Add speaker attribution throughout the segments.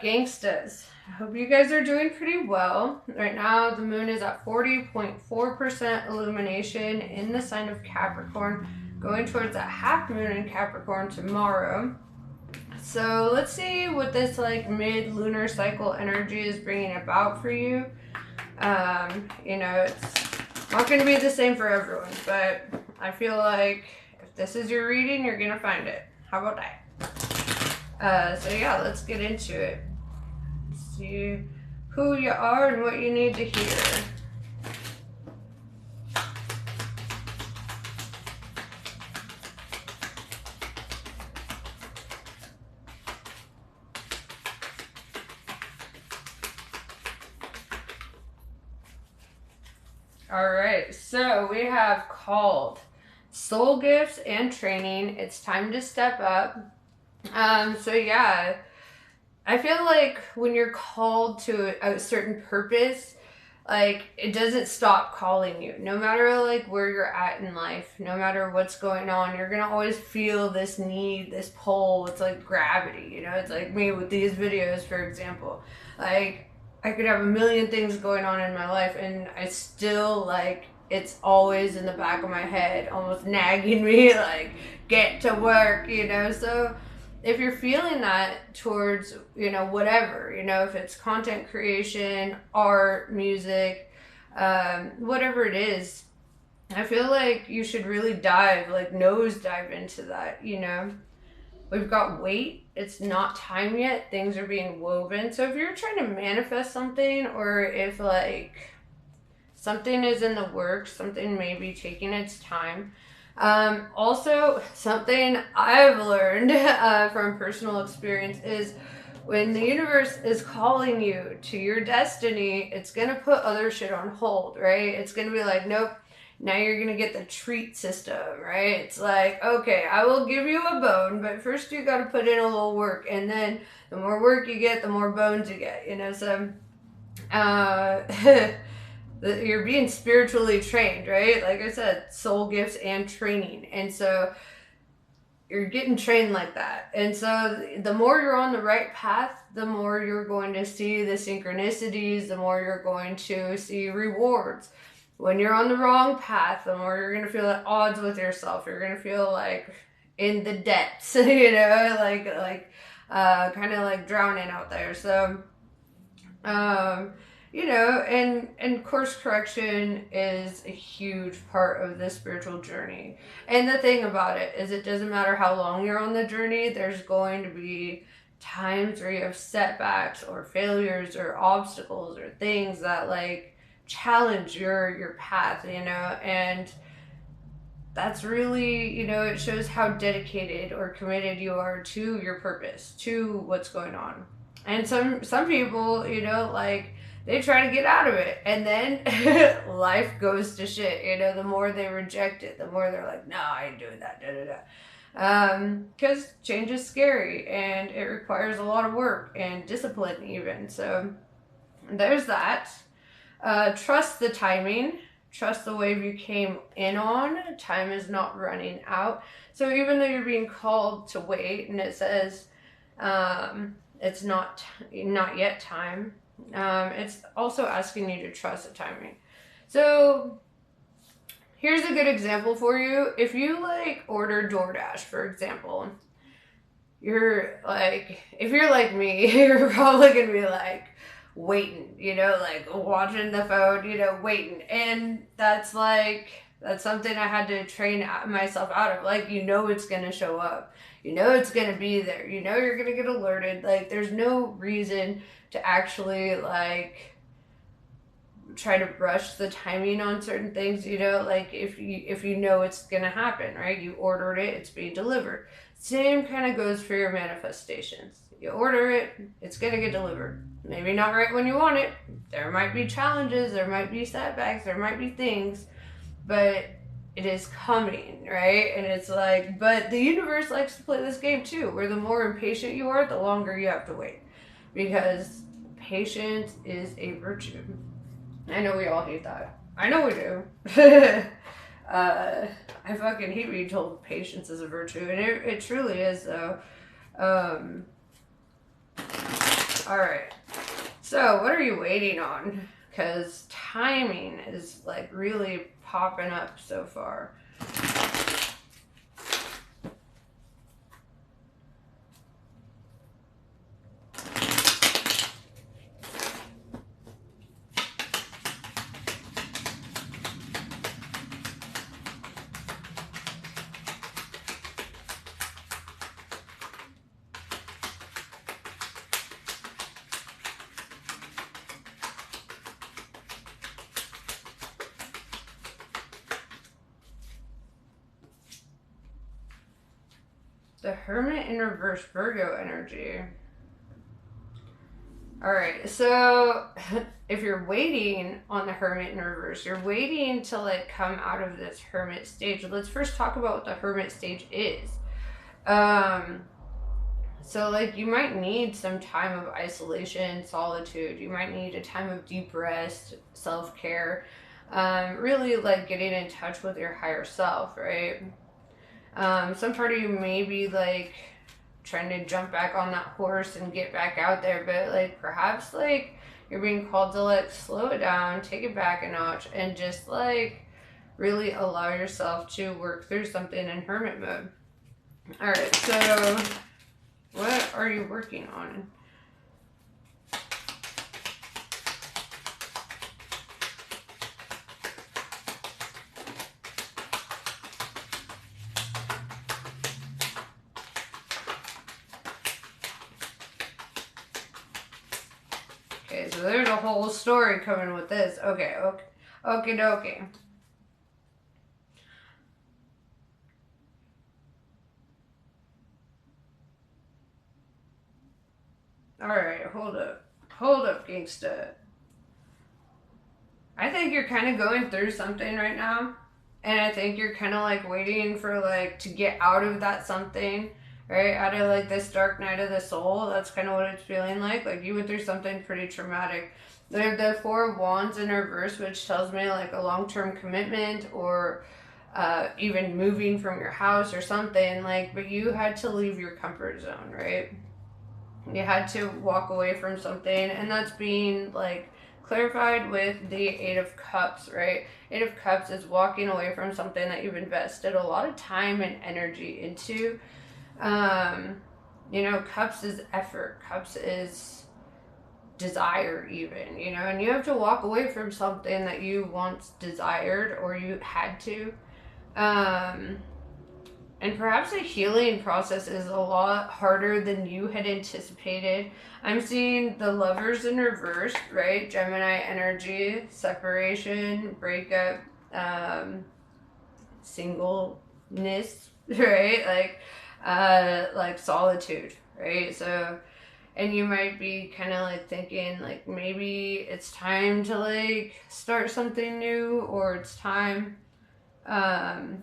Speaker 1: up, gangstas? I hope you guys are doing pretty well. Right now, the moon is at 40.4% illumination in the sign of Capricorn, going towards a half moon in Capricorn tomorrow. So let's see what this like mid-lunar cycle energy is bringing about for you. It's not going to be the same for everyone, but I feel like if this is your reading, you're going to find it. How about that? So yeah, let's get into it. See who you are and what you need to hear. Alright, so we have called soul gifts and training. It's time to step up. So yeah, I feel like when you're called to a certain purpose, like it doesn't stop calling you. No matter like where you're at in life, no matter what's going on, you're gonna always feel this need, this pull. It's like gravity, it's like me with these videos, for example. Like I could have a million things going on in my life and I still like it's always in the back of my head, almost nagging me, like, get to work, so if you're feeling that towards, whatever, if it's content creation, art, music, whatever it is, I feel like you should really nose dive into that, We've got weight. It's not time yet. Things are being woven. So if you're trying to manifest something, or if something is in the works, something may be taking its time. Also, something I've learned from personal experience is when the universe is calling you to your destiny, it's going to put other shit on hold, right? It's going to be like, nope, now you're going to get the treat system, right? It's like, okay, I will give you a bone, but first you got to put in a little work. And then the more work you get, the more bones you get, so you're being spiritually trained, right? Like I said, soul gifts and training. And so you're getting trained like that. And so the more you're on the right path, the more you're going to see the synchronicities, the more you're going to see rewards. When you're on the wrong path, the more you're going to feel at odds with yourself. You're going to feel like in the depths, kind of like drowning out there. So, and course correction is a huge part of this spiritual journey. And the thing about it is it doesn't matter how long you're on the journey, there's going to be times where you have setbacks or failures or obstacles or things that like challenge your path, and that's really, it shows how dedicated or committed you are to your purpose, to what's going on. And some people, they try to get out of it, and then life goes to shit. The more they reject it, the more they're like, no, I ain't doing that, because change is scary and it requires a lot of work and discipline even. So there's that. Trust the timing. Trust the wave you came in on. Time is not running out. So even though you're being called to wait, and it says it's not yet time, it's also asking you to trust the timing. So here's a good example for you. If you order DoorDash, for example, you're if you're like me, you're probably gonna be waiting, watching the phone, waiting. And that's something I had to train myself out of. It's going to show up. It's going to be there. You're going to get alerted. There's no reason to actually, try to rush the timing on certain things, if you know it's going to happen, right? You ordered it, it's being delivered. Same kind of goes for your manifestations. You order it, it's going to get delivered. Maybe not right when you want it. There might be challenges, there might be setbacks, there might be things, but it is coming, right? And it's but the universe likes to play this game too, where the more impatient you are, the longer you have to wait. Because patience is a virtue. I know we all hate that. I know we do. I fucking hate being told patience is a virtue, and it truly is, though. All right. So what are you waiting on? Because timing is like really popping up so far. The Hermit in reverse, Virgo energy. All right, so if you're waiting on the Hermit in reverse, you're waiting to like come out of this Hermit stage. Let's first talk about what the Hermit stage is. So like you might need some time of isolation, solitude. You might need a time of deep rest, self-care, really like getting in touch with your higher self, right? Some part of you may be like trying to jump back on that horse and get back out there, but like perhaps like you're being called to like slow it down, take it back a notch, and just like really allow yourself to work through something in hermit mode. All right, so what are you working on? Okay, so there's a whole story coming with this. Okay, dokie. Alright, hold up, gangsta. I think you're kind of going through something right now, and I think you're kind of like waiting for like to get out of that something, right? Out of like this dark night of the soul. That's kind of what it's feeling like. Like you went through something pretty traumatic. There's the Four of Wands in reverse, which tells me like a long-term commitment or even moving from your house or something. Like, but you had to leave your comfort zone, right? You had to walk away from something, and that's being like clarified with the Eight of Cups, right? Eight of Cups is walking away from something that you've invested a lot of time and energy into. You know, Cups is effort, Cups is desire, even, you know, and you have to walk away from something that you once desired or you had to. And perhaps the healing process is a lot harder than you had anticipated. I'm seeing the Lovers in reverse, right? Gemini energy, separation, breakup, singleness, right? Like solitude, right? So, and you might be kind of like thinking like maybe it's time to like start something new, or it's time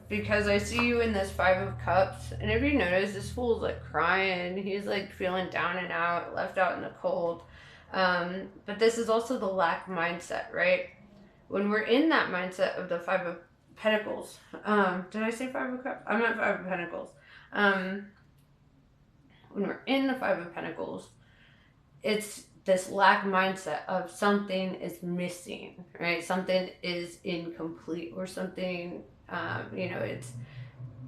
Speaker 1: because I see you in this Five of Cups, and if you notice, this fool's like crying. He's like feeling down and out, left out in the cold. But this is also the lack mindset, right? When we're in that mindset of the Five of Pentacles, did I say Five of Cups? I meant Five of Pentacles. When we're in the Five of Pentacles, it's this lack mindset of something is missing, right? Something is incomplete, or something, you know, it's,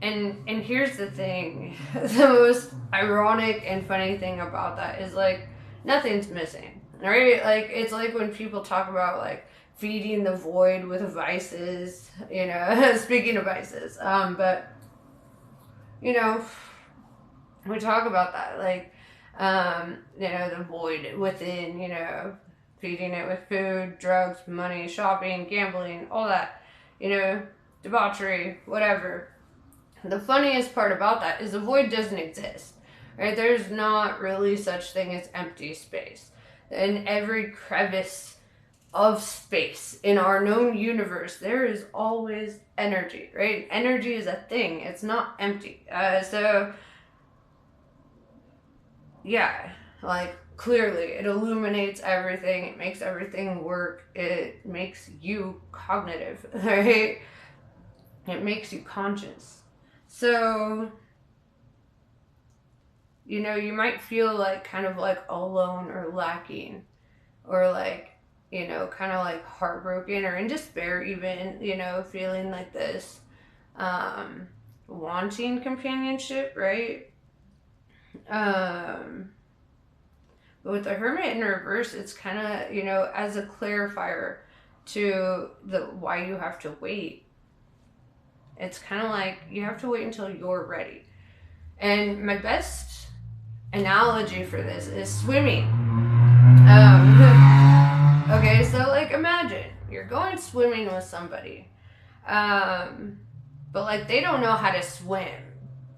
Speaker 1: and here's the thing, the most ironic and funny thing about that is like nothing's missing, right? Like it's like when people talk about like feeding the void with vices, you know, speaking of vices, but you know, we talk about that, like, you know, the void within, you know, feeding it with food, drugs, money, shopping, gambling, all that, you know, debauchery, whatever. The funniest part about that is the void doesn't exist, right? There's not really such thing as empty space. In every crevice of space in our known universe, there is always energy, right? Energy is a thing. It's not empty. So yeah, like clearly it illuminates everything, it makes everything work, it makes you cognitive, right? It makes you conscious. So you know, you might feel like kind of like alone or lacking, or like, you know, kind of like heartbroken or in despair, even, you know, feeling like this, wanting companionship, right? Um, but with the Hermit in reverse, it's kind of, you know, as a clarifier to the why you have to wait. It's kind of like you have to wait until you're ready. And my best analogy for this is swimming. Okay, so like imagine you're going swimming with somebody, but like they don't know how to swim,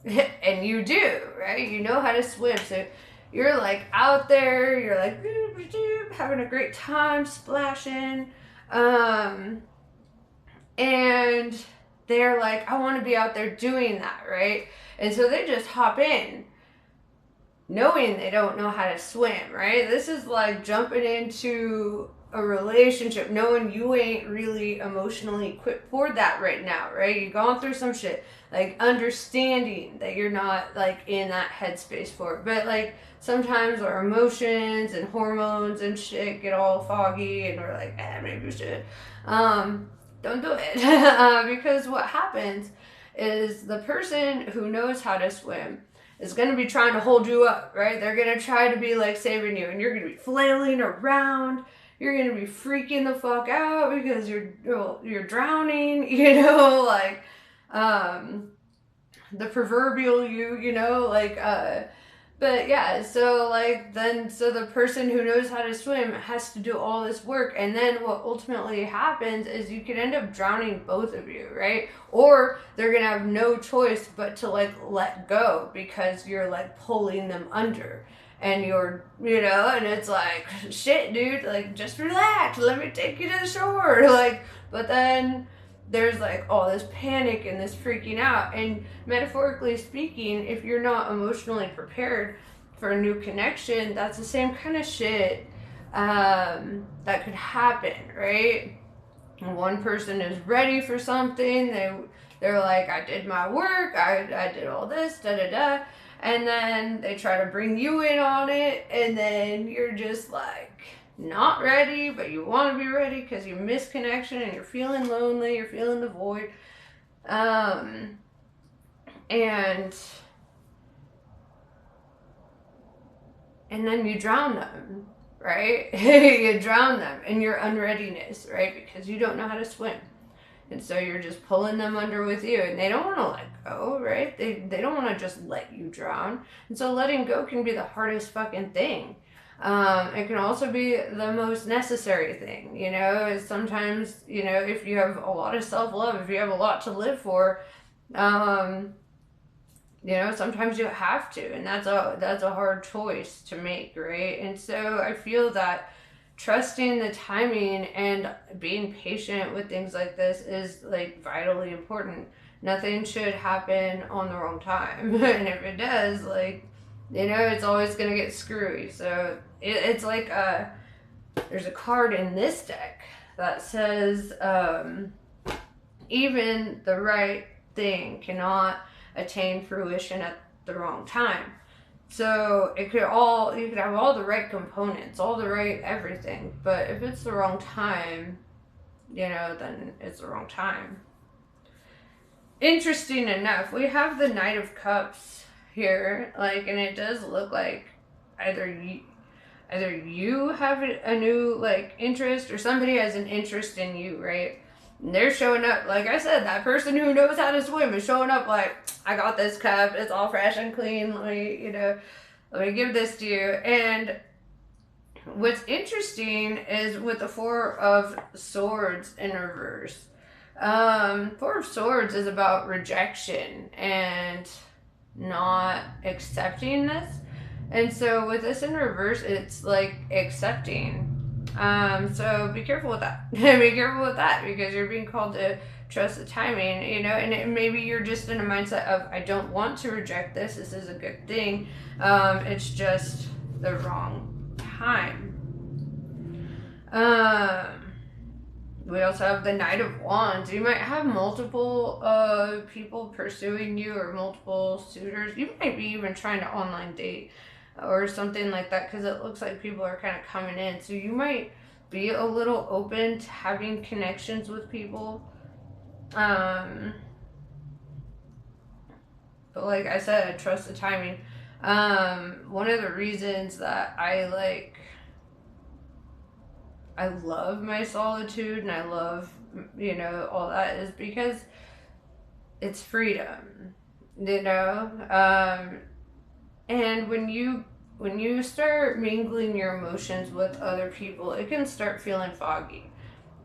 Speaker 1: and you do, right? You know how to swim, so you're like out there, you're like having a great time, splashing, and they're like, I want to be out there doing that, right? And so they just hop in, knowing they don't know how to swim, right? This is like jumping into a relationship knowing you ain't really emotionally equipped for that right now, right? You've gone through some shit, like understanding that you're not like in that headspace for it. But like sometimes our emotions and hormones and shit get all foggy and we're like, maybe we should. Don't do it. Because what happens is the person who knows how to swim is going to be trying to hold you up, right? They're going to try to be like saving you, and you're going to be flailing around. You're going to be freaking the fuck out because you're drowning, you know, like the proverbial you know, like but yeah, so like then so the person who knows how to swim has to do all this work, and then what ultimately happens is you could end up drowning both of you, right? Or they're gonna have no choice but to like let go because you're like pulling them under, and you're, you know, and it's like, shit, dude, like just relax, let me take you to the shore, like, but then there's like all this panic and this freaking out. And metaphorically speaking, if you're not emotionally prepared for a new connection, that's the same kind of shit that could happen, right? And one person is ready for something, they're like, I did my work, I did all this, da da da, and then they try to bring you in on it, and then you're just like not ready, but you want to be ready because you miss connection and you're feeling lonely, you're feeling the void, and then you drown them, right? You drown them in your unreadiness, right? Because you don't know how to swim, and so you're just pulling them under with you, and they don't want to let go, right? They don't want to just let you drown, and so letting go can be the hardest fucking thing. It can also be the most necessary thing, you know. Sometimes, you know, if you have a lot of self-love, if you have a lot to live for, you know, sometimes you have to, and that's a hard choice to make, right? And so I feel that trusting the timing and being patient with things like this is like vitally important. Nothing should happen on the wrong time. And if it does, like, you know, it's always gonna get screwy. So it's like there's a card in this deck that says even the right thing cannot attain fruition at the wrong time. So you could have all the right components, all the right everything, but if it's the wrong time, you know, then it's the wrong time. Interesting enough, we have the Knight of Cups here, like, and it does look like either you have a new like interest, or somebody has an interest in you, right? And they're showing up, like I said, that person who knows how to swim is showing up like, I got this cup, it's all fresh and clean, let me give this to you. And what's interesting is with the Four of Swords in reverse, Four of Swords is about rejection and not accepting this. And so with this in reverse, it's like accepting. So be careful with that. Be careful with that, because you're being called to trust the timing, you know, and maybe you're just in a mindset of, I don't want to reject this. This is a good thing. It's just the wrong time. We also have the Knight of Wands. You might have multiple people pursuing you or multiple suitors. You might be even trying to online date or something like that because it looks like people are kind of coming in. So you might be a little open to having connections with people. But like I said, trust the timing. One of the reasons that I love my solitude and I love, all that is because it's freedom, you know? And when you start mingling your emotions with other people, it can start feeling foggy.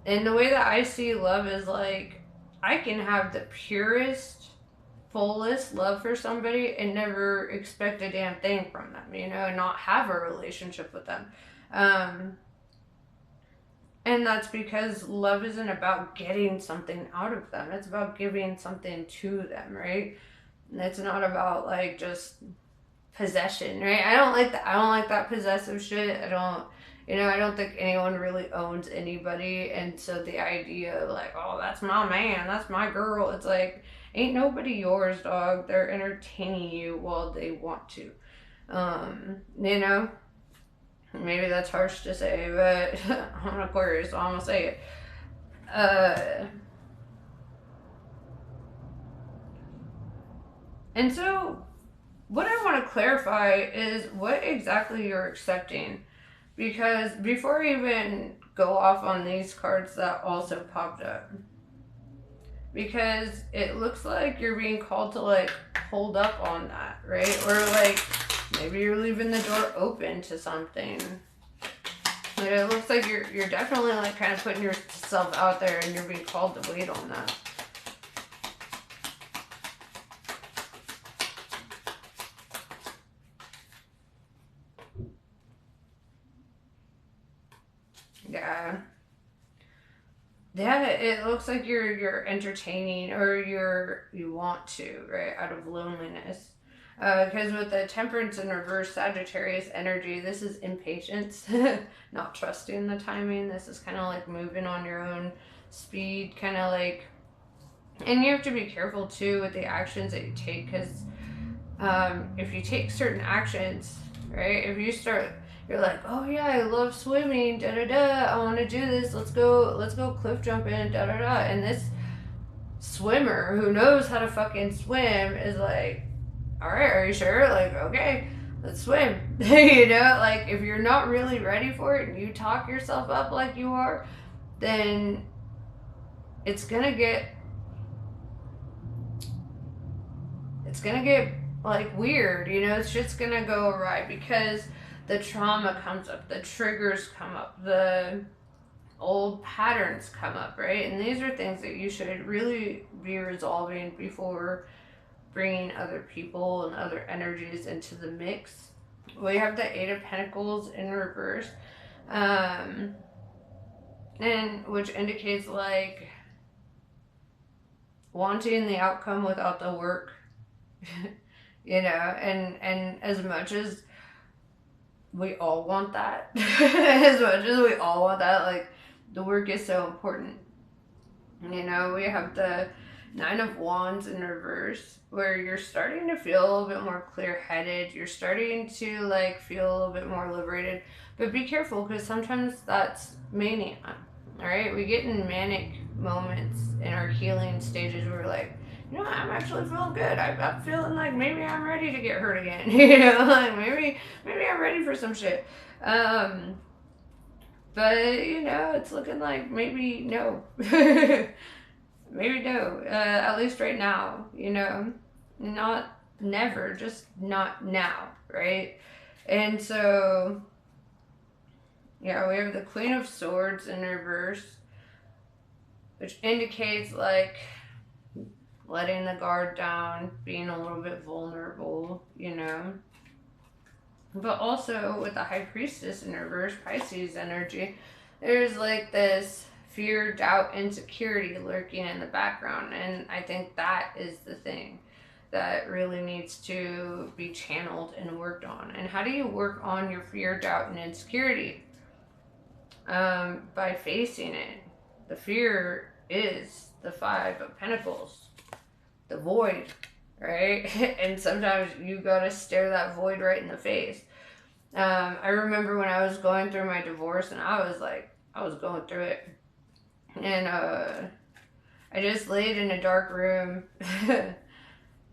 Speaker 1: And the way that I see love is like, I can have the purest, fullest love for somebody and never expect a damn thing from them, and not have a relationship with them. Um, And that's because love isn't about getting something out of them. It's about giving something to them, right? And it's not about like just possession, right? I don't like that possessive shit. I don't think anyone really owns anybody. And so the idea of like, oh, that's my man, that's my girl, it's like, ain't nobody yours, dog. They're entertaining you while they want to. You know? Maybe that's harsh to say, but I'm an Aquarius, so I'm gonna say it. And so, what I want to clarify is what exactly you're accepting. Because before I even go off on these cards that also popped up, because it looks like you're being called to like hold up on that, right? Or like maybe you're leaving the door open to something. But it looks like you're definitely like kind of putting yourself out there and you're being called to wait on that. Yeah. Yeah, it looks like you're entertaining or you want to, right, out of loneliness. Because with the Temperance and reverse Sagittarius energy, this is impatience, not trusting the timing. This is kind of like moving on your own speed, kind of like, and you have to be careful too with the actions that you take because if you take certain actions, right, if you start, you're like, oh yeah, I love swimming, da da da, I want to do this, let's go cliff jumping, da da da, and this swimmer who knows how to fucking swim is like, all right, are you sure? Like, okay, let's swim. Like if you're not really ready for it and you talk yourself up like you are, then it's gonna get like weird, it's just gonna go awry because the trauma comes up, the triggers come up, the old patterns come up, right? And these are things that you should really be resolving before bringing other people and other energies into the mix. We have the Eight of Pentacles in reverse, and which indicates like wanting the outcome without the work. And as much as we all want that, like the work is so important. We have the Nine of Wands in reverse, where you're starting to feel a little bit more clear-headed. You're starting to like feel a little bit more liberated, but be careful because sometimes that's mania. All right, we get in manic moments in our healing stages where we're like, I'm actually feeling good. I'm feeling like maybe I'm ready to get hurt again. Like maybe I'm ready for some shit. But it's looking like maybe no. Maybe no. At least right now. Not never, just not now, right? And so, yeah, we have the Queen of Swords in reverse, which indicates like letting the guard down, being a little bit vulnerable, But also with the High Priestess in reverse, Pisces energy, there's like this fear, doubt, insecurity lurking in the background. And I think that is the thing that really needs to be channeled and worked on. And how do you work on your fear, doubt, and insecurity? By facing it. The fear is the Five of Pentacles, the void, right? And sometimes you gotta stare that void right in the face. I remember when I was going through my divorce, and I was going through it, and I just laid in a dark room,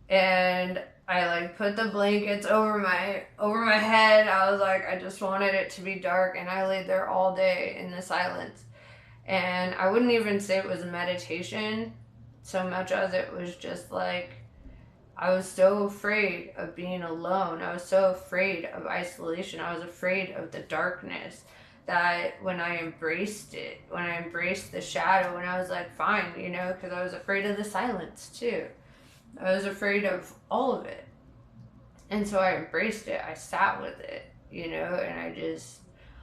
Speaker 1: and I like put the blankets over my head. I was like, I just wanted it to be dark, and I laid there all day in the silence. And I wouldn't even say it was a meditation so much as it was just like, I was so afraid of being alone. I was so afraid of isolation. I was afraid of the darkness, that when I embraced it, when I embraced the shadow, and I was like, fine, you know, because I was afraid of the silence too. I was afraid of all of it. And so I embraced it. I sat with it, you know, and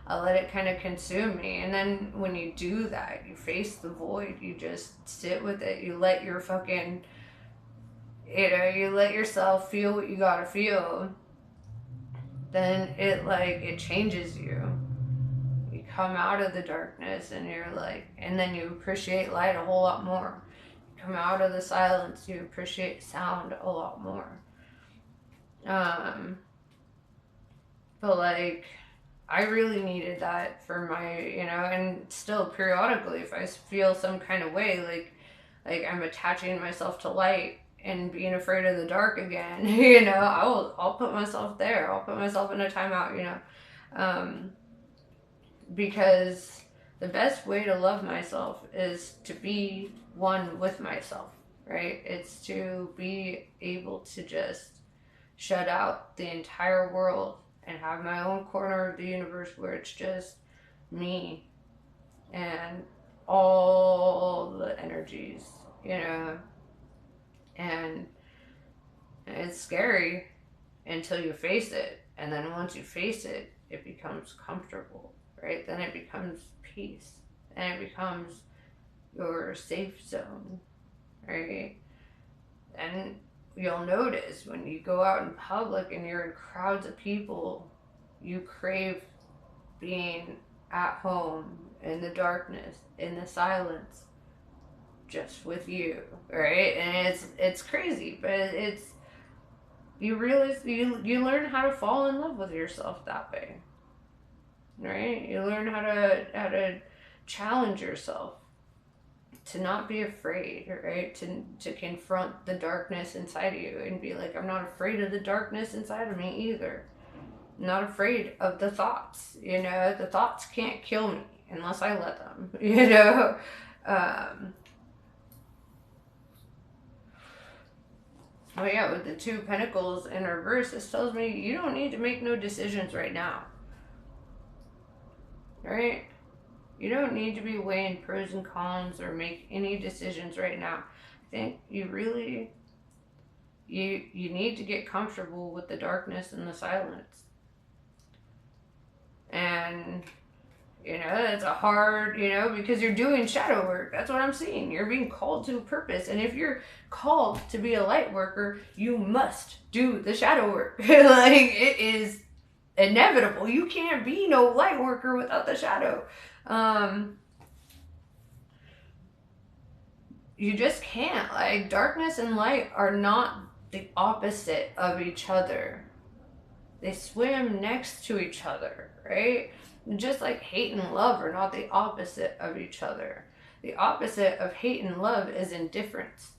Speaker 1: I let it kind of consume me. And then when you do that, you face the void, you just sit with it. You let your fucking, you know, you let yourself feel what you gotta feel. Then it changes you. You come out of the darkness and you're like, and then you appreciate light a whole lot more. You come out of the silence, you appreciate sound a lot more. But like, I really needed that for my, you know, and still periodically, if I feel some kind of way, like I'm attaching myself to light and being afraid of the dark again, you know, I'll put myself there. I'll put myself in a timeout, you know, because the best way to love myself is to be one with myself, right? It's to be able to just shut out the entire world and have my own corner of the universe where it's just me and all the energies, you know. And it's scary until you face it. And then once you face it, it becomes comfortable, right? Then it becomes peace. And it becomes your safe zone, right? And you'll notice when you go out in public and you're in crowds of people, you crave being at home in the darkness, in the silence, just with you, right? And it's crazy, but it's, you realize you learn how to fall in love with yourself that way, right? You learn how to challenge yourself, to not be afraid, right? To confront the darkness inside of you and be like, I'm not afraid of the darkness inside of me either. I'm not afraid of the thoughts, you know. The thoughts can't kill me unless I let them, you know. But yeah, with the Two of Pentacles in reverse, this tells me you don't need to make no decisions right now, right? You don't need to be weighing pros and cons or make any decisions right now. I think you really, you need to get comfortable with the darkness and the silence. And, you know, that's a hard, you know, because you're doing shadow work. That's what I'm seeing. You're being called to a purpose. And if you're called to be a light worker, you must do the shadow work. Like, it is inevitable. You can't be no light worker without the shadow. You just can't. Like, darkness and light are not the opposite of each other. They swim next to each other, right? Just like hate and love are not the opposite of each other. The opposite of hate and love is indifference.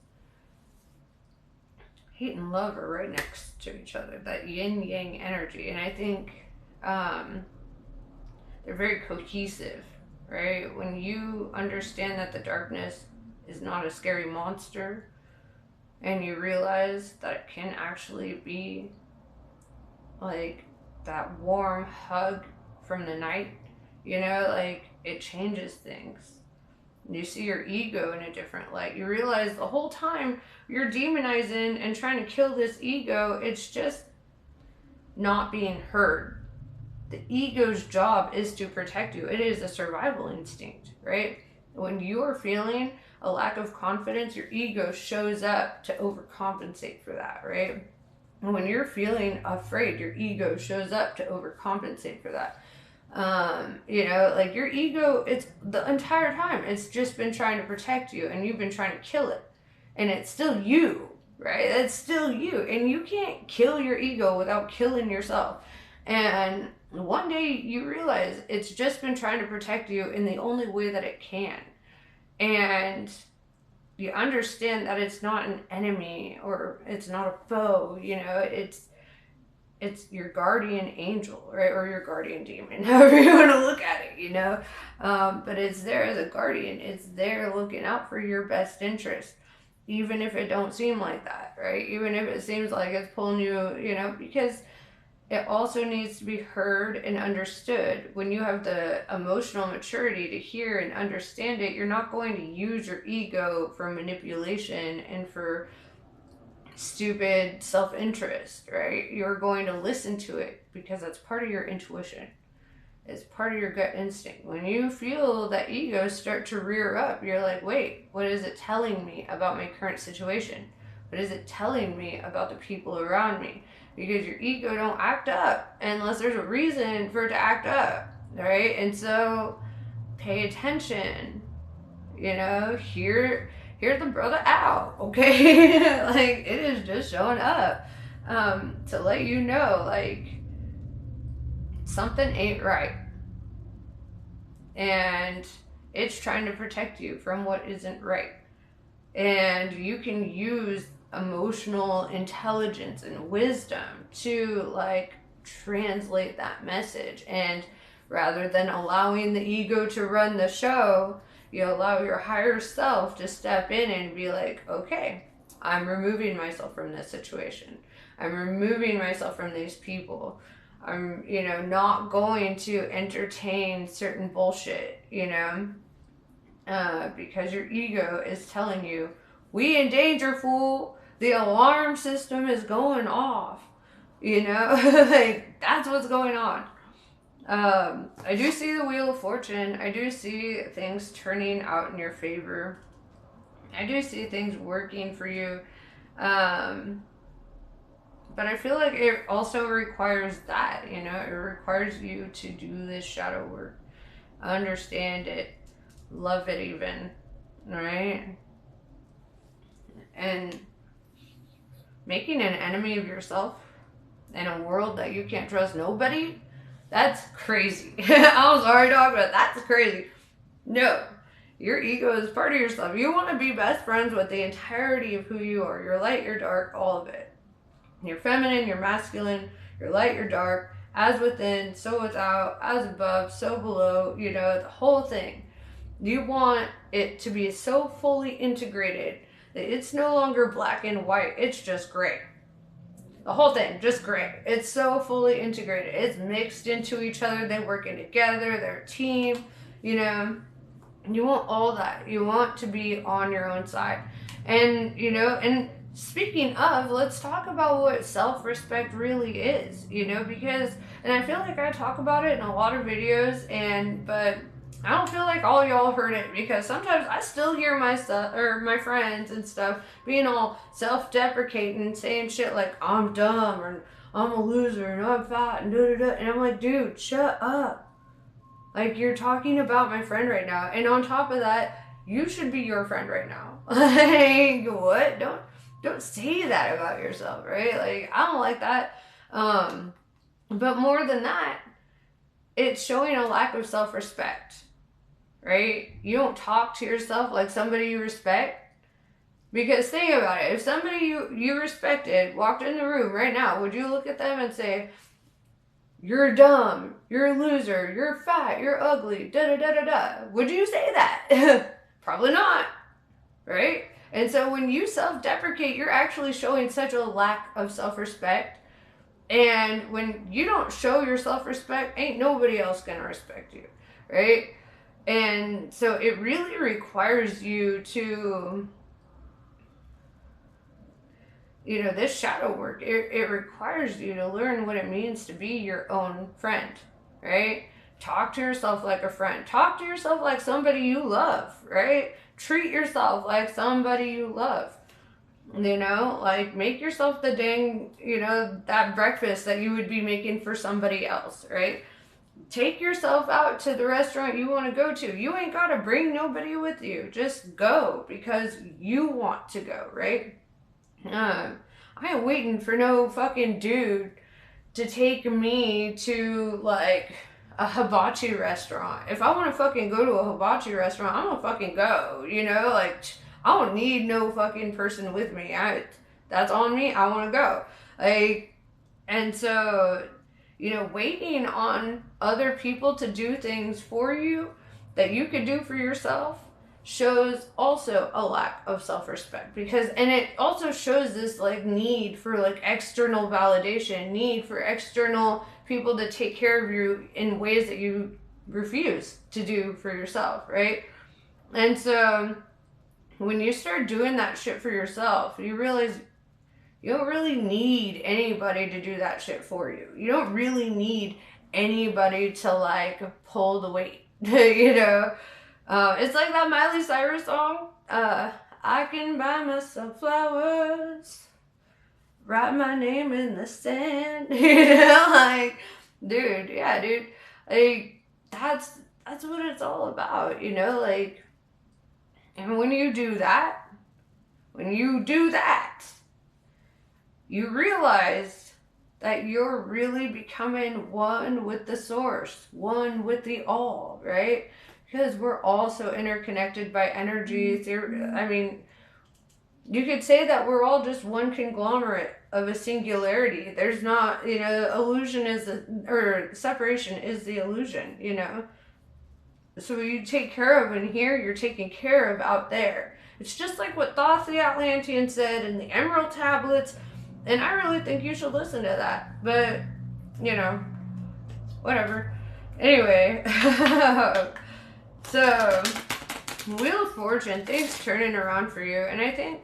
Speaker 1: Hate and love are right next to each other, that yin-yang energy. And I think they're very cohesive, right? When you understand that the darkness is not a scary monster, and you realize that it can actually be like that warm hug from the night, you know, like, it changes things. You see your ego in a different light. You realize the whole time you're demonizing and trying to kill this ego, it's just not being heard. The ego's job is to protect you. It is a survival instinct, right? When you're feeling a lack of confidence, your ego shows up to overcompensate for that, right? And when you're feeling afraid, your ego shows up to overcompensate for that. You know, like your ego, it's the entire time, it's just been trying to protect you and you've been trying to kill it. And it's still you, right? It's still you. And you can't kill your ego without killing yourself. And one day you realize it's just been trying to protect you in the only way that it can. And you understand that it's not an enemy or it's not a foe, you know, it's your guardian angel, right? Or your guardian demon, however you want to look at it, you know. But it's there as a guardian. It's there looking out for your best interest, even if it don't seem like that, right? Even if it seems like it's pulling you, you know, because it also needs to be heard and understood. When you have the emotional maturity to hear and understand it, you're not going to use your ego for manipulation and for stupid self-interest, right? You're going to listen to it because that's part of your intuition. It's part of your gut instinct. When you feel that ego start to rear up, you're like, wait, what is it telling me about my current situation? What is it telling me about the people around me? Because your ego don't act up unless there's a reason for it to act up, right? And so pay attention, you know, hear the brother out, okay? Like, it is just showing up to let you know, like, something ain't right. And it's trying to protect you from what isn't right. And you can use emotional intelligence and wisdom to, like, translate that message. And rather than allowing the ego to run the show, you allow your higher self to step in and be like, okay, I'm removing myself from this situation. I'm removing myself from these people. I'm, you know, not going to entertain certain bullshit, you know, because your ego is telling you, we in danger, fool. The alarm system is going off, you know, like, that's what's going on. I do see the Wheel of Fortune. I do see things turning out in your favor. I do see things working for you. But I feel like it also requires that, you know, it requires you to do this shadow work, understand it, love it even, right? And making an enemy of yourself in a world that you can't trust nobody, that's crazy. I'm sorry, dog, but that's crazy. No, your ego is part of yourself. You want to be best friends with the entirety of who you are, your light, your dark, all of it. You're feminine, you're masculine, you're light, you're dark, as within, so without, as above, so below, you know, the whole thing. You want it to be so fully integrated that it's no longer black and white, it's just gray. The whole thing, just gray. It's so fully integrated. It's mixed into each other, they're working together, they're a team, you know. You want all that. You want to be on your own side. And, you know, and speaking of, let's talk about what self-respect really is, you know, because, and I feel like I talk about it in a lot of videos, but I don't feel like all y'all heard it, because sometimes I still hear my stuff, or my friends and stuff, being all self-deprecating, saying shit like, I'm dumb, or I'm a loser, and I'm fat, and da-da-da, and I'm like, dude, shut up. Like, you're talking about my friend right now, and on top of that, you should be your friend right now. Like, what? Don't say that about yourself, right? Like, I don't like that. But more than that, it's showing a lack of self-respect, right? You don't talk to yourself like somebody you respect. Because think about it, if somebody you respected walked in the room right now, would you look at them and say, you're dumb, you're a loser, you're fat, you're ugly, da-da-da-da-da? Would you say that? Probably not, right? And so when you self-deprecate, you're actually showing such a lack of self-respect. And when you don't show your self-respect, ain't nobody else gonna respect you, right? And so it really requires you to, you know, this shadow work, it requires you to learn what it means to be your own friend, right? Talk to yourself like a friend. Talk to yourself like somebody you love, right? Treat yourself like somebody you love. You know, like, make yourself the dang, you know, that breakfast that you would be making for somebody else, right? take yourself out to the restaurant you want to go to. You ain't got to bring nobody with you. Just go because you want to go, right? I ain't waiting for no fucking dude to take me to like a hibachi restaurant. If I want to fucking go to a hibachi restaurant, I'm gonna fucking go. You know, like I don't need no fucking person with me. That's on me. I want to go. Like, and so, you know, waiting on other people to do things for you that you could do for yourself shows also a lack of self-respect, because and it also shows this like need for like external validation, need for external people to take care of you in ways that you refuse to do for yourself, right? And so when you start doing that shit for yourself, you realize you don't really need anybody to do that shit for you. You don't really need anybody to like pull the weight. You know, it's like that Miley Cyrus song. I can buy myself flowers, write my name in the sand. You know, like, dude, yeah, dude, like that's what it's all about. You know, like, and when you do that, you realize that you're really becoming one with the source, one with the all, right? Because we're all so interconnected by energy. I mean, you could say that we're all just one conglomerate of a singularity. There's not, you know, illusion is or separation is the illusion, you know? So you take care of in here, you're taking care of out there. It's just like what Thoth the Atlantean said in the Emerald Tablets. And I really think you should listen to that. But, you know, whatever. Anyway, so Wheel of Fortune, things turning around for you. And I think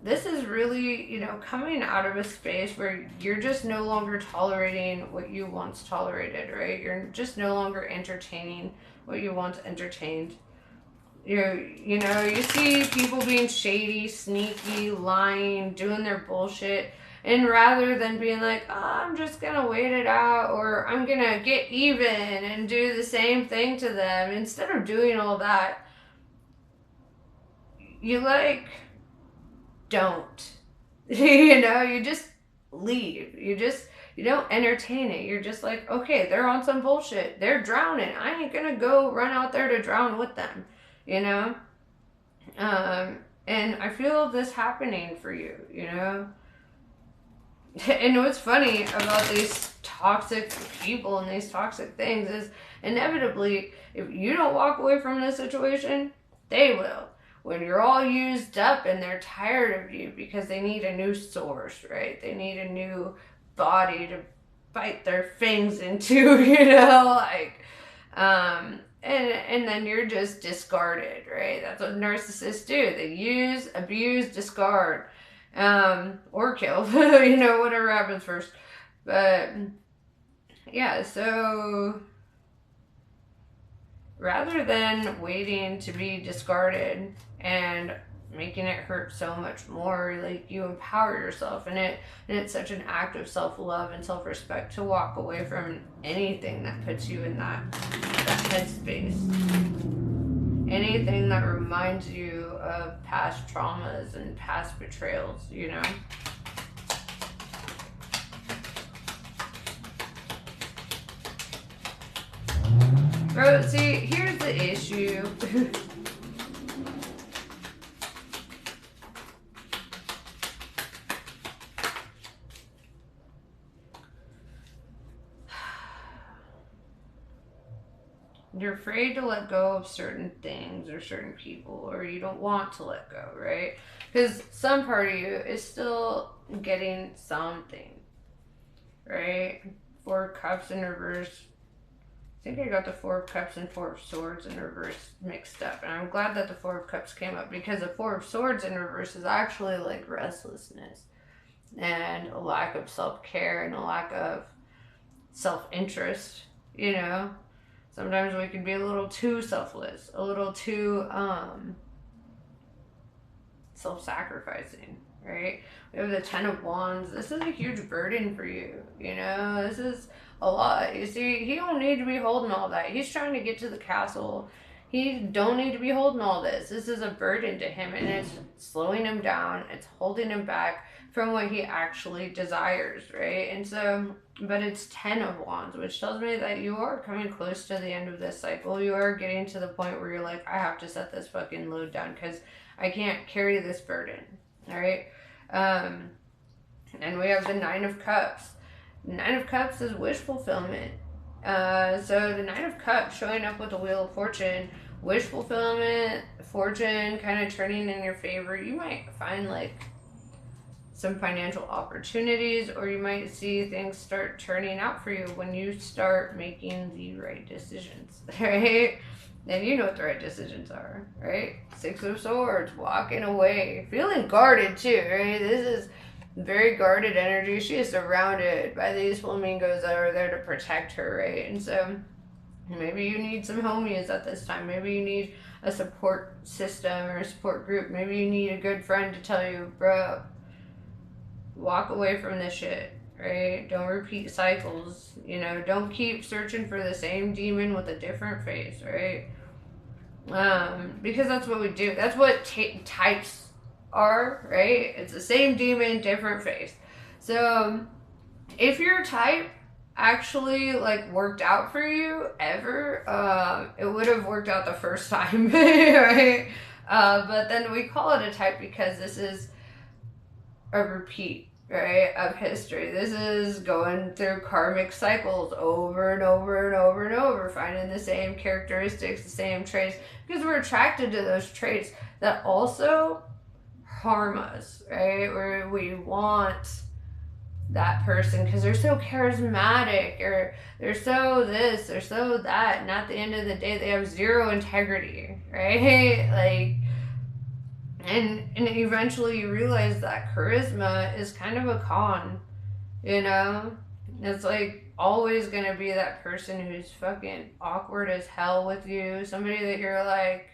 Speaker 1: this is really, you know, coming out of a space where you're just no longer tolerating what you once tolerated, right? You're just no longer entertaining what you once entertained. You know, you see people being shady, sneaky, lying, doing their bullshit, and rather than being like, oh, I'm just gonna wait it out, or I'm gonna get even and do the same thing to them, instead of doing all that, you like don't. You know, you just leave. You don't entertain it. You're just like, okay, they're on some bullshit. They're drowning. I ain't gonna go run out there to drown with them. You know? And I feel this happening for you, you know? And what's funny about these toxic people and these toxic things is inevitably, if you don't walk away from this situation, they will. When you're all used up and they're tired of you because they need a new source, right? They need a new body to bite their fangs into, you know? Like, and then you're just discarded, right? That's what narcissists do. They use, abuse, discard, or kill, you know, whatever happens first. But yeah, so rather than waiting to be discarded and making it hurt so much more, like, you empower yourself, and it's such an act of self-love and self-respect to walk away from anything that puts you in that headspace, anything that reminds you of past traumas and past betrayals, you know. Bro, see, here's the issue. You're afraid to let go of certain things or certain people, or you don't want to let go, right? Because some part of you is still getting something, right? Four of Cups in reverse. I think I got the Four of Cups and Four of Swords in reverse mixed up. And I'm glad that the Four of Cups came up, because the Four of Swords in reverse is actually like restlessness and a lack of self-care and a lack of self-interest, you know? Sometimes we can be a little too selfless, a little too self-sacrificing, right? We have the Ten of Wands. This is a huge burden for you, you know? This is a lot. You see, he don't need to be holding all that. He's trying to get to the castle. He don't need to be holding all this. This is a burden to him, and it's slowing him down. It's holding him back from what he actually desires, right? And so, but it's 10 of Wands, which tells me that you are coming close to the end of this cycle. You are getting to the point where you're like, I have to set this fucking load down because I can't carry this burden, all right? And we have the Nine of Cups. Nine of Cups is wish fulfillment. So the Nine of Cups showing up with the Wheel of Fortune, wish fulfillment, fortune kind of turning in your favor. You might find like some financial opportunities, or you might see things start turning out for you when you start making the right decisions, right? And you know what the right decisions are, right? Six of Swords, walking away, feeling guarded too, right? This is very guarded energy. She is surrounded by these flamingos that are there to protect her, right? And so maybe you need some homies at this time. Maybe you need a support system or a support group. Maybe you need a good friend to tell you, bro, walk away from this shit, right? Don't repeat cycles. You know, don't keep searching for the same demon with a different face, right? Because that's what we do. That's what types are, right? It's the same demon, different face. So if your type actually like worked out for you ever, it would have worked out the first time, right? But then we call it a type because this is a repeat, right, of history. This is going through karmic cycles over and over and over and over, finding the same characteristics, the same traits, because we're attracted to those traits that also harm us, right? Where we want that person because they're so charismatic, or they're so this, they're so that, and at the end of the day they have zero integrity, right? Like, and eventually you realize that charisma is kind of a con, you know? It's like always gonna be that person who's fucking awkward as hell with you, somebody that you're like,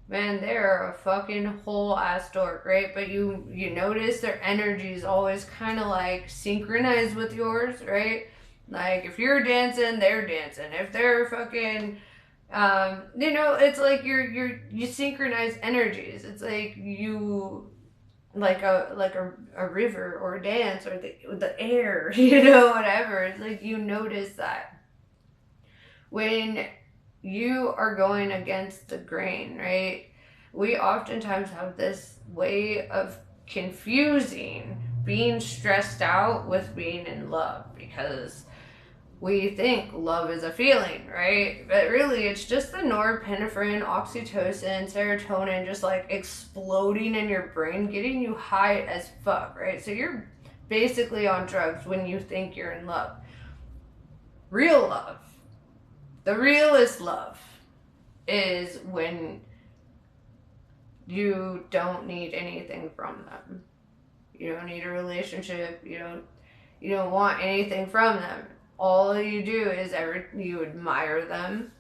Speaker 1: man, they're a fucking whole ass dork, right? But you notice their energy is always kind of like synchronized with yours, right? Like if you're dancing, they're dancing. If they're fucking, you know, it's like you synchronize energies. It's like you, like a river or a dance or the air, you know, whatever. It's like you notice that when you are going against the grain, right? We oftentimes have this way of confusing being stressed out with being in love, because we think love is a feeling, right? But really it's just the norepinephrine, oxytocin, serotonin just like exploding in your brain, getting you high as fuck, right? So you're basically on drugs when you think you're in love. Real love, the realest love, is when you don't need anything from them. You don't need a relationship. You don't want anything from them. All you do is you admire them,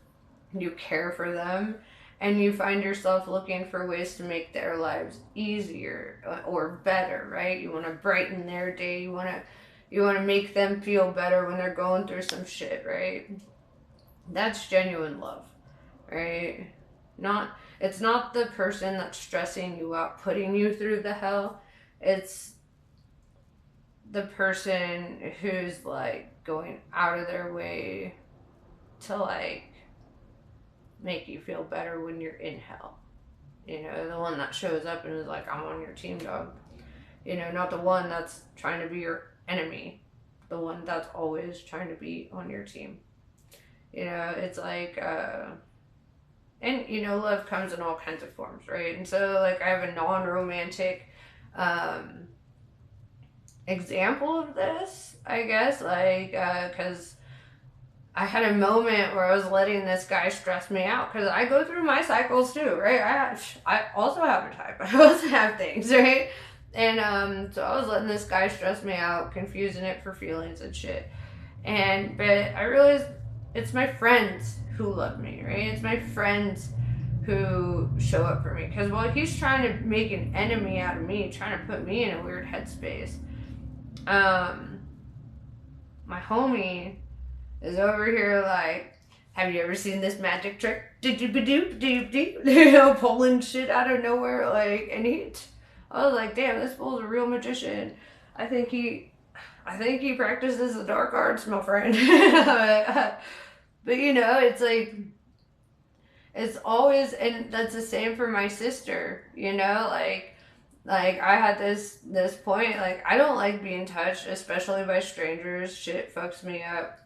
Speaker 1: you care for them, and you find yourself looking for ways to make their lives easier or better, right? You want to brighten their day. You want to make them feel better when they're going through some shit, right? That's genuine love, right? It's not the person that's stressing you out, putting you through the hell. It's the person who's like going out of their way to like make you feel better when you're in hell. You know, the one that shows up and is like, I'm on your team, dog. You know, not the one that's trying to be your enemy. The one that's always trying to be on your team. You know, it's like, and you know, love comes in all kinds of forms, right? And so like I have a non-romantic example of this, I guess, like, because I had a moment where I was letting this guy stress me out, because I go through my cycles too, right? I also have a type. I also have things, right? And so I was letting this guy stress me out, confusing it for feelings and shit. But I realized it's my friends who love me, right? It's my friends who show up for me. Because while he's trying to make an enemy out of me, trying to put me in a weird headspace, my homie is over here like, have you ever seen this magic trick? You know, pulling shit out of nowhere, like, and I was like, damn, this fool's a real magician. I think he practices the dark arts, my friend. But you know, it's like, it's always, and that's the same for my sister, you know, like I had this point, like I don't like being touched, especially by strangers. Shit fucks me up.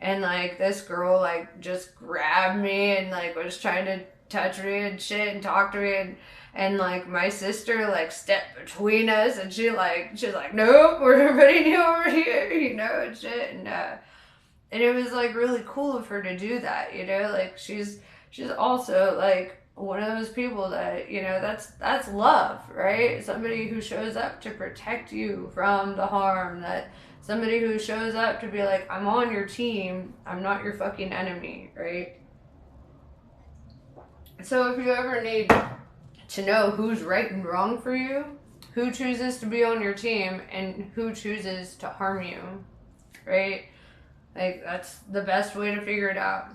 Speaker 1: And like this girl like just grabbed me and like was trying to touch me and shit and talk to me, and like my sister like stepped between us, and she's like, nope, we're putting you over here, you know, and shit. And it was like really cool of her to do that, you know, like she's also like one of those people that, you know, that's love, right? Somebody who shows up to protect you from the harm, that somebody who shows up to be like, I'm on your team, I'm not your fucking enemy, right? So if you ever need to know who's right and wrong for you, who chooses to be on your team and who chooses to harm you, right? Like, that's the best way to figure it out.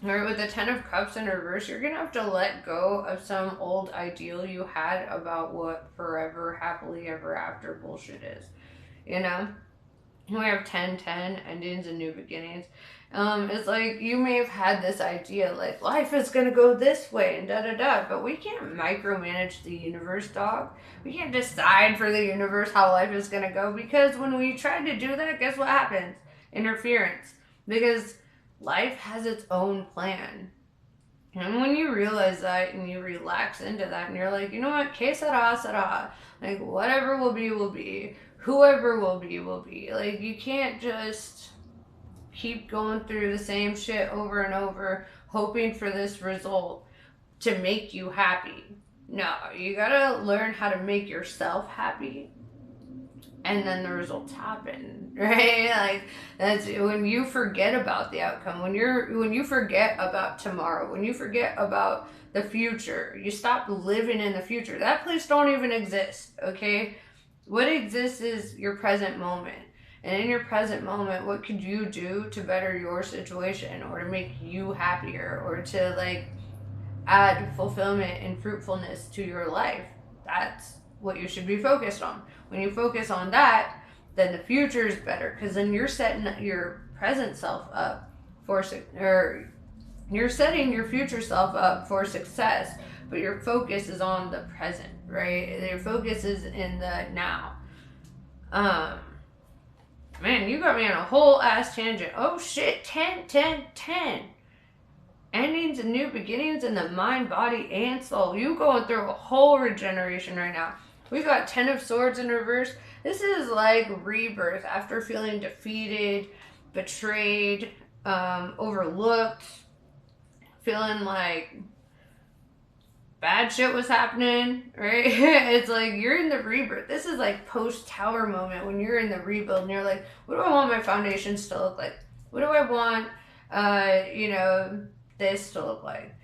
Speaker 1: Right, with the Ten of Cups in reverse, you're going to have to let go of some old ideal you had about what forever, happily ever after bullshit is. You know? We have 10-10, endings and new beginnings. It's like, you may have had this idea, like, life is going to go this way and da-da-da, but we can't micromanage the universe, dog. We can't decide for the universe how life is going to go, because when we try to do that, guess what happens? Interference. Because life has its own plan. And when you realize that and you relax into that and you're like, you know what, que sera, sera. Like, whatever will be, will be. Whoever will be, will be. Like, you can't just keep going through the same shit over and over, hoping for this result to make you happy. No, you gotta learn how to make yourself happy, and then the results happen, right? Like, that's when you forget about the outcome, when you forget about tomorrow, when you forget about the future, you stop living in the future. That place don't even exist, okay? What exists is your present moment. And in your present moment, what could you do to better your situation, or to make you happier, or to like add fulfillment and fruitfulness to your life? That's what you should be focused on. When you focus on that, then the future is better, because then you're setting your present self up for, or you're setting your future self up for success, but your focus is on the present, right? Your focus is in the now. Man, you got me on a whole ass tangent. Oh shit, 10, 10, 10. Endings and new beginnings in the mind, body, and soul. You going through a whole regeneration right now. We've got 10 of Swords in reverse. This is like rebirth after feeling defeated, betrayed, overlooked, feeling like bad shit was happening, right? It's like you're in the rebirth. This is like post-tower moment when you're in the rebuild and you're like, what do I want my foundations to look like? What do I want, this to look like?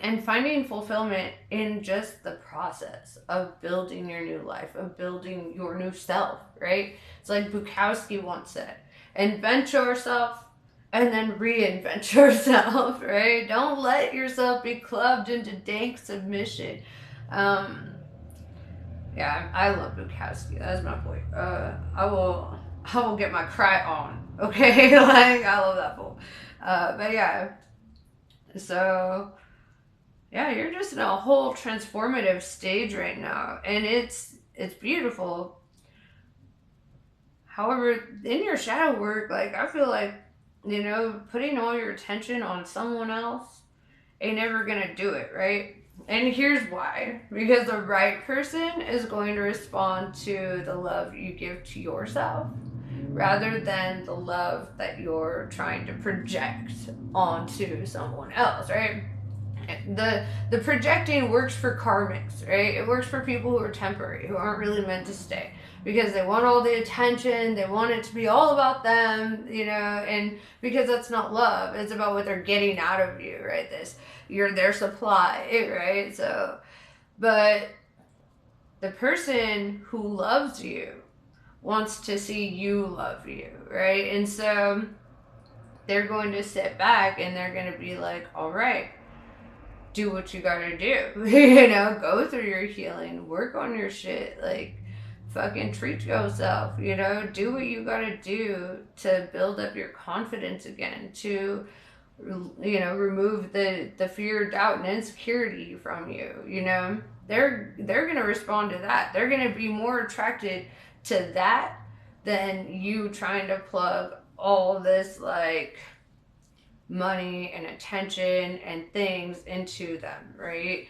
Speaker 1: And finding fulfillment in just the process of building your new life, of building your new self, right? It's like Bukowski once said, invent yourself and then reinvent yourself, right? Don't let yourself be clubbed into dank submission. Yeah, I love Bukowski. That's my boy. I will get my cry on, okay? Like, I love that fool. But yeah, so yeah, you're just in a whole transformative stage right now, and it's beautiful. However, in your shadow work, like, I feel like, you know, putting all your attention on someone else ain't ever gonna do it, right? And here's why. Because the right person is going to respond to the love you give to yourself, rather than the love that you're trying to project onto someone else, right? The projecting works for karmics, right? It works for people who are temporary, who aren't really meant to stay, because they want all the attention, they want it to be all about them, you know, and because that's not love, it's about what they're getting out of you, right? You're their supply, right? So, but the person who loves you wants to see you love you, right? And so they're going to sit back and they're going to be like, all right, do what you gotta do. You know, go through your healing, work on your shit, like, fucking treat yourself, you know, do what you gotta do to build up your confidence again, to, you know, remove the fear, doubt, and insecurity from you, you know. They're gonna respond to that. They're gonna be more attracted to that than you trying to plug all this, like, money and attention and things into them, right?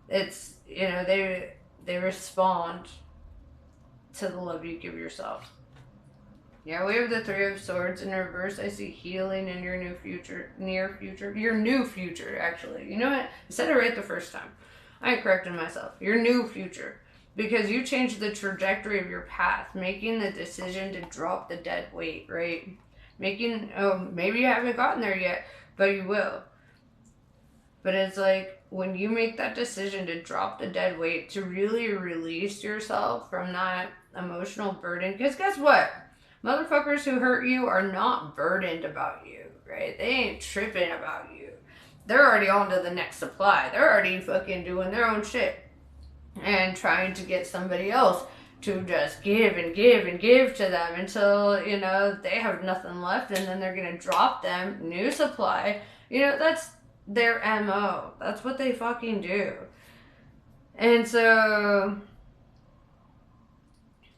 Speaker 1: It's, you know, they respond to the love you give yourself. Yeah, we have the Three of Swords in reverse. I see healing in your new future, your new future, actually. You know what? I said it right the first time. I corrected myself. Your new future. Because you changed the trajectory of your path, making the decision to drop the dead weight, right? Maybe you haven't gotten there yet, but you will. But it's like, when you make that decision to drop the dead weight, to really release yourself from that emotional burden, because guess what? Motherfuckers who hurt you are not burdened about you, right? They ain't tripping about you. They're already on to the next supply. They're already fucking doing their own shit and trying to get somebody else to just give and give and give to them until, you know, they have nothing left, and then they're gonna drop them new supply. You know, that's their MO. That's what they fucking do. And so,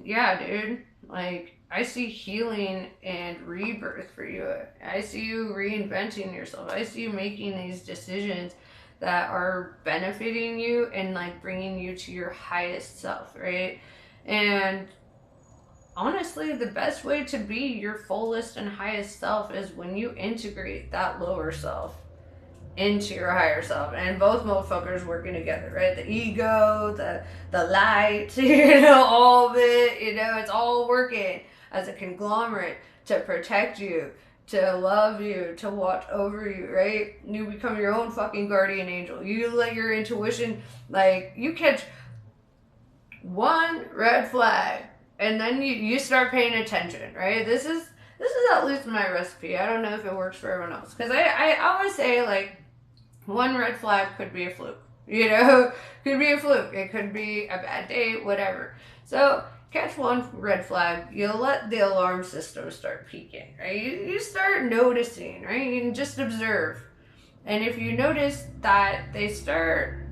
Speaker 1: yeah, dude, like, I see healing and rebirth for you. I see you reinventing yourself. I see you making these decisions that are benefiting you and, like, bringing you to your highest self, right? And honestly, the best way to be your fullest and highest self is when you integrate that lower self into your higher self, and both motherfuckers working together, right? The ego, the light, you know, all of it, you know, it's all working as a conglomerate to protect you, to love you, to watch over you, right? You become your own fucking guardian angel. You let your intuition, like, you catch one red flag and then you start paying attention, right? This is at least my recipe. I don't know if it works for everyone else, because I always say, like, one red flag could be a fluke, you know. Could be a fluke, it could be a bad day, whatever. So catch one red flag, you'll let the alarm system start peaking, right? You start noticing, right? You can just observe, and if you notice that they start,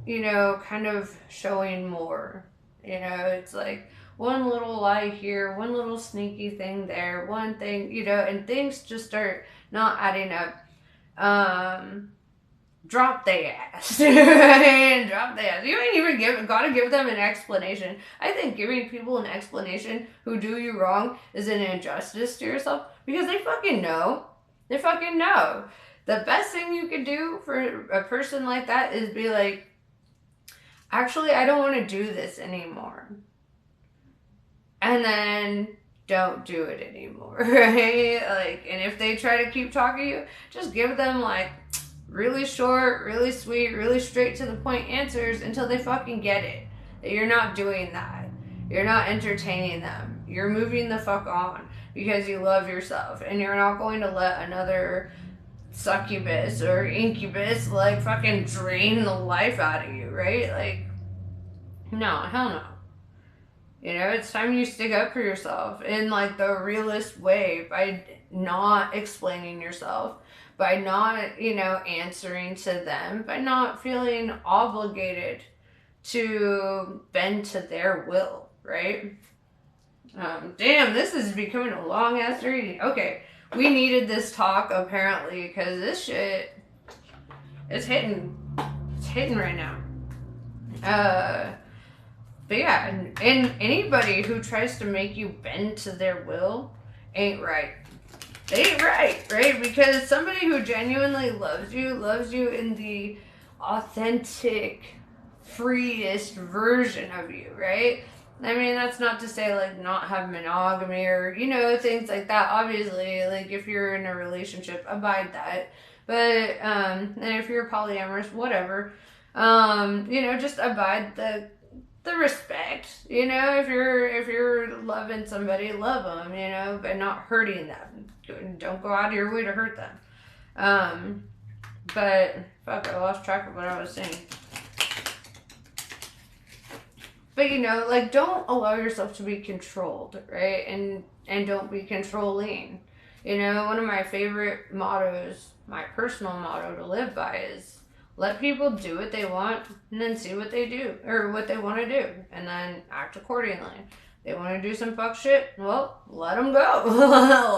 Speaker 1: you know, kind of showing more, you know, it's like one little lie here, one little sneaky thing there, one thing, you know, and things just start not adding up. Drop the ass. Drop the ass. You ain't even gotta give them an explanation. I think giving people an explanation who do you wrong is an injustice to yourself, because they fucking know. They fucking know. The best thing you could do for a person like that is be like, actually, I don't want to do this anymore. And then don't do it anymore, right? Like, and if they try to keep talking to you, just give them, like, really short, really sweet, really straight to the point answers until they fucking get it. That you're not doing that. You're not entertaining them. You're moving the fuck on because you love yourself, and you're not going to let another succubus or incubus, like, fucking drain the life out of you, right? Like, no, hell no. You know, it's time you stick up for yourself in, like, the realest way, by not explaining yourself, by not, you know, answering to them, by not feeling obligated to bend to their will, right? Damn, this is becoming a long ass reading. Okay, we needed this talk apparently, because this shit is hitting. It's hitting right now. But yeah, and anybody who tries to make you bend to their will ain't right. They ain't right? Because somebody who genuinely loves you in the authentic, freest version of you, right? I mean, that's not to say, like, not have monogamy or, you know, things like that. Obviously, like, if you're in a relationship, abide that. But, and if you're polyamorous, whatever, you know, just abide the respect, you know, if you're loving somebody, love them, you know, but not hurting them. Don't go out of your way to hurt them. But fuck, I lost track of what I was saying. But you know, like, don't allow yourself to be controlled, right? And don't be controlling. You know, one of my favorite mottos, my personal motto to live by, is let people do what they want and then see what they do or what they want to do and then act accordingly. They want to do some fuck shit, well, let them go.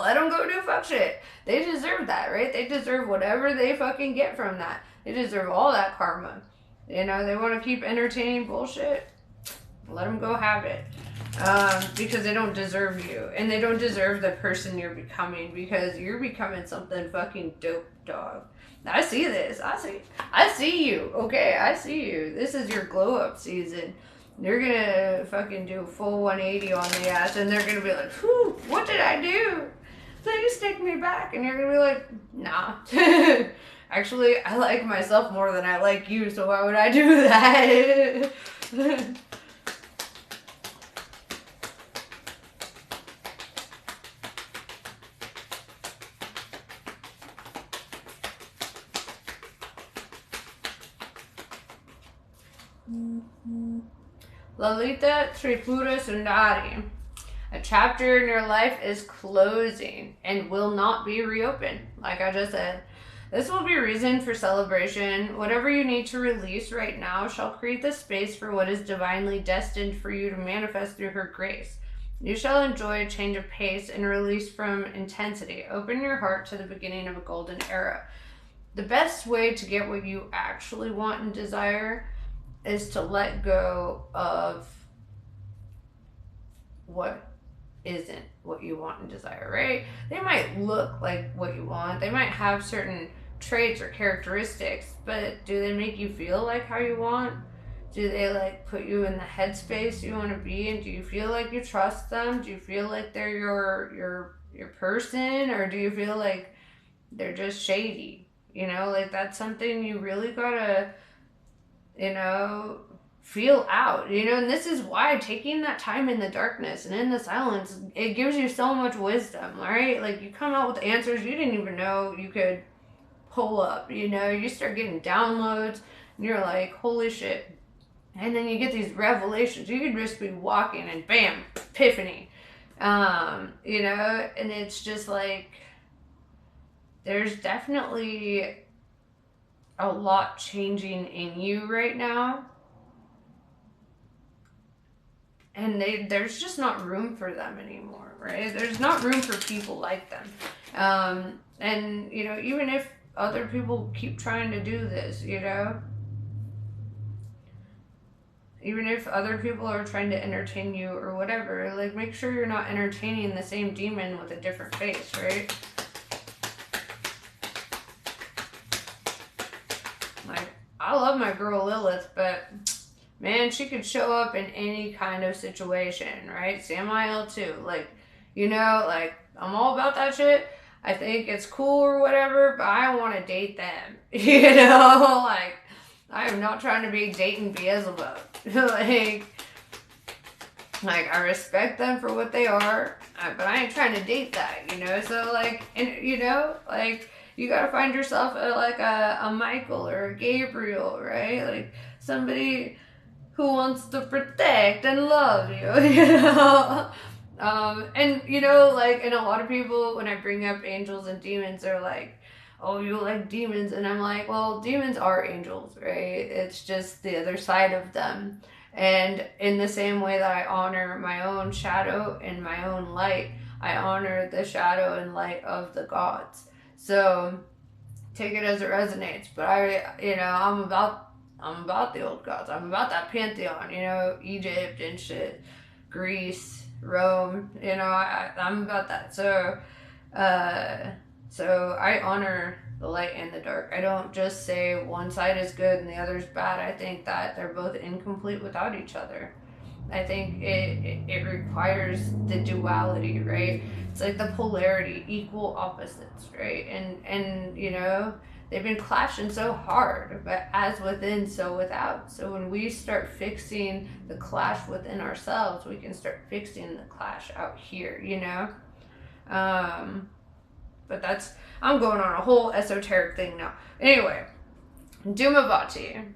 Speaker 1: Let them go do fuck shit. They deserve that, right? They deserve whatever they fucking get from that. They deserve all that karma. You know, they want to keep entertaining bullshit, let them go have it. Because they don't deserve you. And they don't deserve the person you're becoming, because you're becoming something fucking dope, dog. I see this. I see you. Okay, I see you. This is your glow up season. You're gonna fucking do a full 180 on the ass, and they're gonna be like, whew, what did I do? Please take me back. And you're gonna be like, nah. Actually, I like myself more than I like you, so why would I do that? Lalita Tripura Sundari. A chapter in your life is closing and will not be reopened. Like I just said, this will be reason for celebration. Whatever you need to release right now shall create the space for what is divinely destined for you to manifest through her grace. You shall enjoy a change of pace and release from intensity. Open your heart to the beginning of a golden era. The best way to get what you actually want and desire is to let go of what isn't what you want and desire, right? They might look like what you want. They might have certain traits or characteristics, but do they make you feel like how you want? Do they like put you in the headspace you want to be in? Do you feel like you trust them? Do you feel like they're your person, or do you feel like they're just shady? You know, like that's something you really gotta, you know, feel out, you know. And this is why taking that time in the darkness and in the silence, it gives you so much wisdom, right? Like you come out with answers you didn't even know you could pull up, you know. You start getting downloads and you're like, holy shit. And then you get these revelations. You could just be walking and bam, epiphany. You know, and it's just like, there's definitely a lot changing in you right now. And there's just not room for them anymore, right? There's not room for people like them. And, you know, even if other people keep trying to do this, you know, even if other people are trying to entertain you or whatever, like, make sure you're not entertaining the same demon with a different face, right? Like, I love my girl Lilith, but man, she could show up in any kind of situation, right? Samael too. Like, you know, like, I'm all about that shit. I think it's cool or whatever, but I don't want to date them. You know, like, I am not trying to be dating Beelzebub. like, I respect them for what they are, but I ain't trying to date that, you know? So, like, and, you know, like, you gotta find yourself a Michael or a Gabriel, right? Like, somebody who wants to protect and love you, you know? And, you know, like, and a lot of people, when I bring up angels and demons, they're like, oh, you like demons? And I'm like, well, demons are angels, right? It's just the other side of them. And in the same way that I honor my own shadow and my own light, I honor the shadow and light of the gods. So take it as it resonates. But I'm about the old gods. I'm about that pantheon, you know, Egypt and shit, Greece, Rome, you know, I'm about that. So I honor the light and the dark. I don't just say one side is good and the other's bad. I think that they're both incomplete without each other. I think it requires the duality, right? It's like the polarity, equal opposites, right? And you know, They've been clashing so hard, but as within, so without. So when we start fixing the clash within ourselves, we can start fixing the clash out here, you know? But that's, I'm going on a whole esoteric thing now. Anyway, Dhumavati.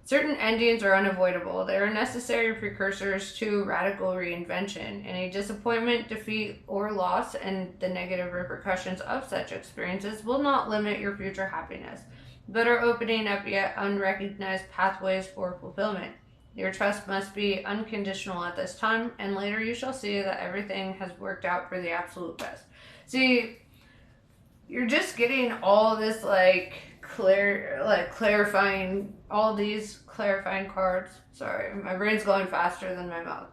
Speaker 1: Certain endings are unavoidable. They are necessary precursors to radical reinvention. Any disappointment, defeat, or loss and the negative repercussions of such experiences will not limit your future happiness, but are opening up yet unrecognized pathways for fulfillment. Your trust must be unconditional at this time, and later you shall see that everything has worked out for the absolute best. See, you're just getting all this clarifying, all these clarifying cards. Sorry, my brain's going faster than my mouth.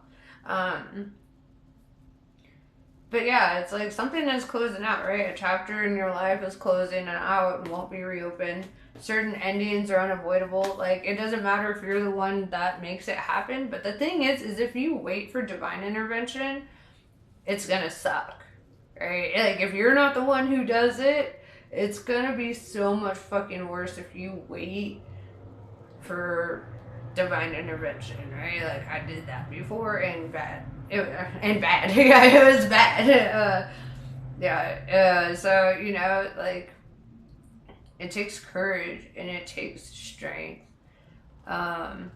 Speaker 1: But yeah, it's like something is closing out, right? A chapter in your life is closing out and won't be reopened. Certain endings are unavoidable. Like, it doesn't matter if you're the one that makes it happen. But the thing is if you wait for divine intervention, it's gonna suck, right? Like, if you're not the one who does it, it's gonna be so much fucking worse if you wait for divine intervention, right? Like, I did that before, and bad. Yeah, it was bad. So, you know, like, it takes courage, and it takes strength. And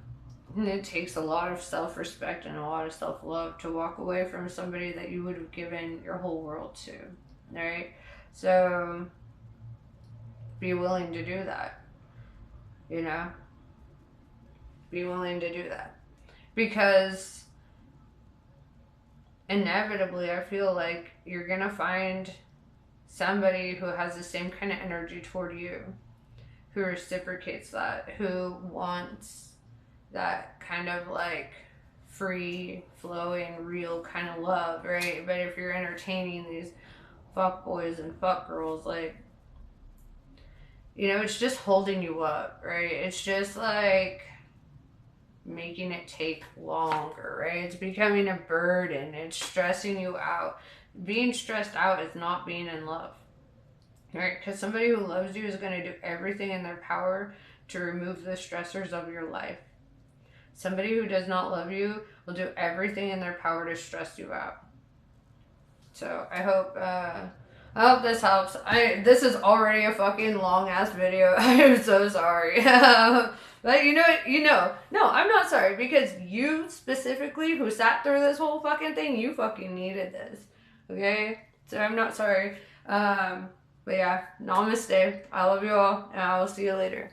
Speaker 1: it takes a lot of self-respect and a lot of self-love to walk away from somebody that you would have given your whole world to, right? So be willing to do that, you know? Be willing to do that. Because inevitably, I feel like you're gonna find somebody who has the same kind of energy toward you, who reciprocates that, who wants that kind of like free flowing, real kind of love, right? But if you're entertaining these fuck boys and fuck girls, like, you know, it's just holding you up, right? It's just like making it take longer, right? It's becoming a burden. It's stressing you out. Being stressed out is not being in love, right? Because somebody who loves you is going to do everything in their power to remove the stressors of your life. Somebody who does not love you will do everything in their power to stress you out. So I hope this helps. This is already a fucking long ass video. I am so sorry. But you know, no, I'm not sorry, because you specifically who sat through this whole fucking thing, you fucking needed this. Okay? So I'm not sorry. But yeah, namaste. I love you all, and I will see you later.